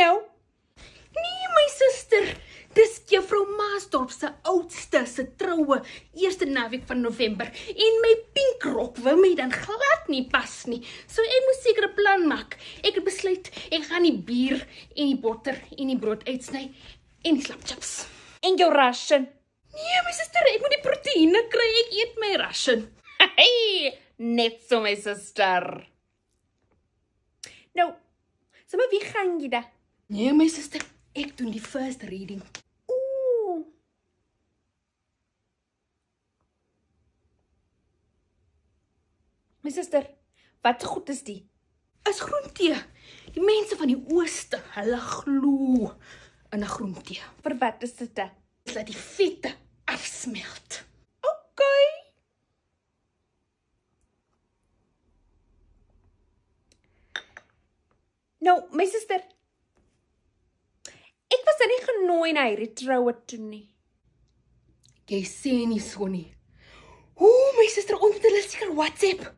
nou? Nee, my suster. Dis juffrou Maasdorp se oudste se troue, eerste naweek van November. En my pink rok wou my dan glad nie pas nie. So ek moes seker 'n plan maak. Ek het besluit, ek gaan die bier en die botter en die brood uitsny en die slapchips. En jou ration? Nee, my suster, ek moet die proteïene kry, ek eet my ration. Hey, net so my suster. Nou, sommer wie gaan jy da? Nee, my suster, ek doen die first reading. Ooh. My suster, wat goed is die? Is groentee. Die mense van die ooste, hulle glo in 'n groentee. Vir wat is dit? Dis laat die vette afsmelt. Okay. Nou, my suster, ek was nie genooi na hierdie troue toe nie. Jy sê nie so nie. Hoe, my suster, ons moet hulle seker WhatsApp.